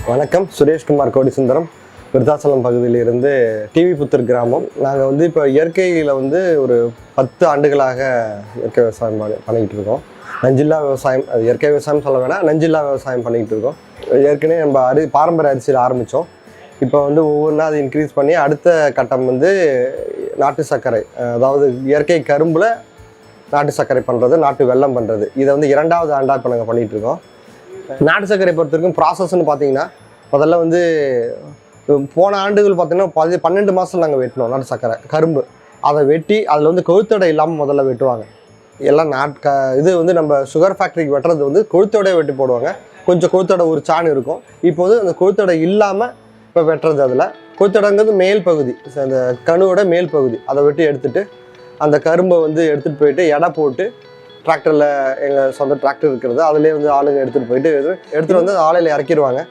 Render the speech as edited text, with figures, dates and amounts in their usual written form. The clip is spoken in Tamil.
வணக்கம். சுரேஷ்குமார் கோடிசுந்தரம், விருத்தாசலம் பகுதியிலிருந்து டிவி புத்தூர் கிராமம். நாங்கள் வந்து இப்போ இயற்கையில் வந்து ஒரு 10 ஆண்டுகளாக இயற்கை விவசாயம் பண்ணிக்கிட்டு இருக்கோம். நஞ்சில்லா விவசாயம், அது இயற்கை விவசாயம் சொல்ல வேணாம், நஞ்சில்லா விவசாயம் பண்ணிக்கிட்டு இருக்கோம். ஏற்கனவே நம்ம பாரம்பரிய அரிசியில் ஆரம்பித்தோம். இப்போ வந்து ஒவ்வொன்றா அது இன்க்ரீஸ் பண்ணி அடுத்த கட்டம் வந்து நாட்டு சர்க்கரை, அதாவது இயற்கை கரும்பில் நாட்டு சர்க்கரை பண்ணுறது, நாட்டு வெல்லம் பண்ணுறது. இதை வந்து 2வது ஆண்டாக இப்போ நாங்கள் பண்ணிகிட்டு இருக்கோம். நாட்டு சர்க்கரை பொறுத்த வரைக்கும் ப்ராசஸ்ன்னு பார்த்தீங்கன்னா, முதல்ல வந்து போன ஆண்டுகள் பார்த்தீங்கன்னா 12 மாதம் நாங்கள் வெட்டினோம். நாட்டு சர்க்கரை கரும்பு அதை வெட்டி அதில் வந்து கொழுத்தடை இல்லாமல் முதல்ல வெட்டுவாங்க. எல்லாம் இது வந்து நம்ம சுகர் ஃபேக்ட்ரிக்கு வெட்டுறது வந்து கொழுத்தோடையே வெட்டி போடுவாங்க. கொஞ்சம் கொழுத்தடை ஒரு சாணி இருக்கும். இப்போ வந்து அந்த கொழுத்தடை இல்லாமல் இப்போ வெட்டுறது. அதில் கொழுத்தடைங்கிறது மேல் பகுதி, அந்த கணுவோட மேல் பகுதி. அதை வெட்டி எடுத்துகிட்டு அந்த கரும்பை வந்து எடுத்துகிட்டு போயிட்டு எடை போட்டு டிராக்டரில், எங்கள் சொந்த டிராக்டர் இருக்கிறது, அதிலே வந்து ஆளுங்க எடுத்துகிட்டு போயிட்டு வந்து ஆலையில் இறக்கிடுவாங்க.